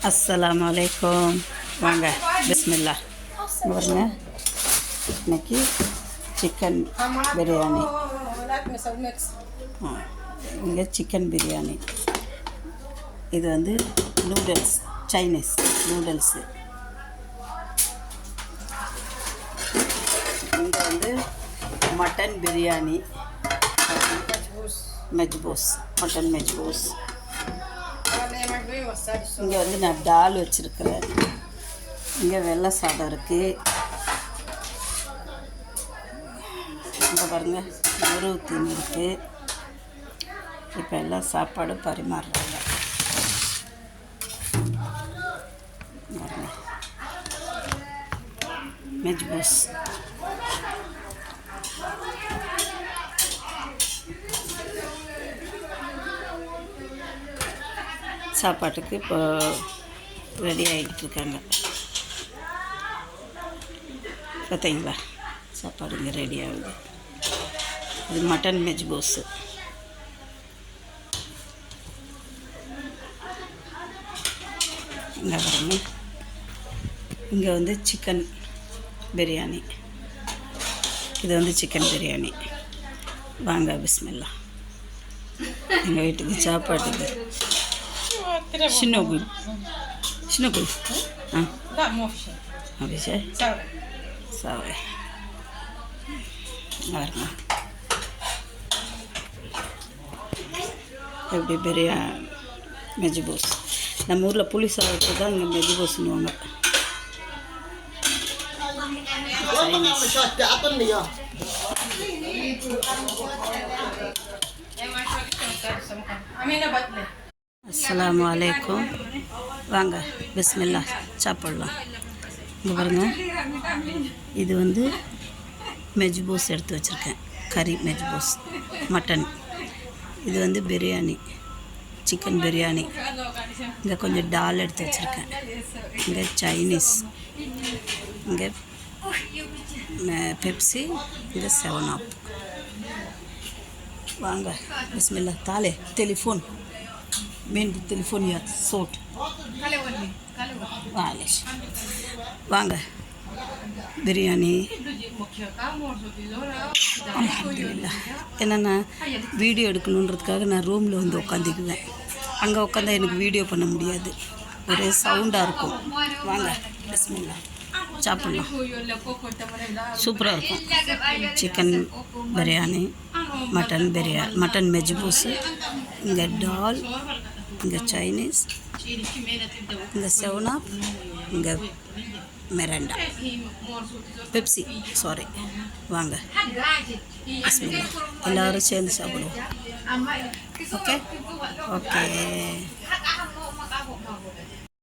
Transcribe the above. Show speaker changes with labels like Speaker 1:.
Speaker 1: அஸ்ஸலாமு அலைக்கும். வாங்க, பிஸ்மில்லா. பாருங்க, இன்னைக்கு சிக்கன் பிரியாணி. இங்கே சிக்கன் பிரியாணி. இது வந்து நூடுல்ஸ், சைனீஸ் நூடுல்ஸு. இங்கே வந்து மட்டன் பிரியாணி, மெஜ்பூஸ், மட்டன் மெஜ்பூஸ். இங்கே வந்து நான் டால் வச்சுருக்கிறேன். இங்கே வெள்ளை சாதம் இருக்குது. இங்கே பாருங்கள், ஒரு தீனி இருக்குது. இப்போ எல்லாம் சாப்பாடு பரிமாறுறாங்க. மெஜ்பூஸ். சாப்பாட்டுக்கு இப்போ ரெடி ஆகிட்டுருக்காங்க. பார்த்தீங்களா, சாப்பாடு இங்கே ரெடி ஆகுது. இது மட்டன் மெஜ்பூஸு. இங்கே பாருங்க, இங்கே வந்து சிக்கன் பிரியாணி. இது வந்து சிக்கன் பிரியாணி. வாங்க, பிஸ்மில்லா. எங்கள் வீட்டுக்கு சாப்பாட்டுக்கு شنو أقول
Speaker 2: لا مو في شيء.
Speaker 1: ما في شيء. سوي எப்படி பிரியாணி மெஜ்பூஸ். நம்ம ஊரில் புளி சாதத்துக்கு தான் இங்கே மெஜ்பூஸ்னுவாங்க. அஸ்ஸலாமு அலைக்கும். வாங்க, பிஸ்மில்லா, சாப்பிட்லாம். இங்கே பாருங்கள், இது வந்து மெஜ்பூஸ் எடுத்து வச்சுருக்கேன். கறி மெஜ்பூஸ், மட்டன். இது வந்து பிரியாணி, சிக்கன் பிரியாணி. இங்கே கொஞ்சம் டால் எடுத்து வச்சுருக்கேன். இங்கே சைனீஸ், இங்கே பெப்சி, இங்கே 7 Up. வாங்க, பிஸ்மில்லா. தாலே டெலிஃபோன் من التليفونات صوت معلش. வாங்க, பிரியாணி. அல்ஹம்துலில்லாஹ். என்னென்னா வீடியோ எடுக்கணுன்றதுக்காக நான் ரூமில் வந்து உட்காந்துக்குவேன். அங்கே உட்காந்தா எனக்கு வீடியோ பண்ண முடியாது, ஒரே சவுண்டாக இருக்கும். வாங்க, பிஸ்மில்லா, சாப்பிட்லாம். சூப்பராக இருக்கும். Chicken biryani, mutton biryani, mutton மெஜ்பூஸு. இங்கே டால், இங்கே சைனீஸ், இங்கே 7 Up, இங்கே மிரண்டா, பெப்சி, சாரி. வாங்க, பிஸ்மில்லா. எல்லோரும் சேர்ந்து சாப்பிடுவோம். Okay okay.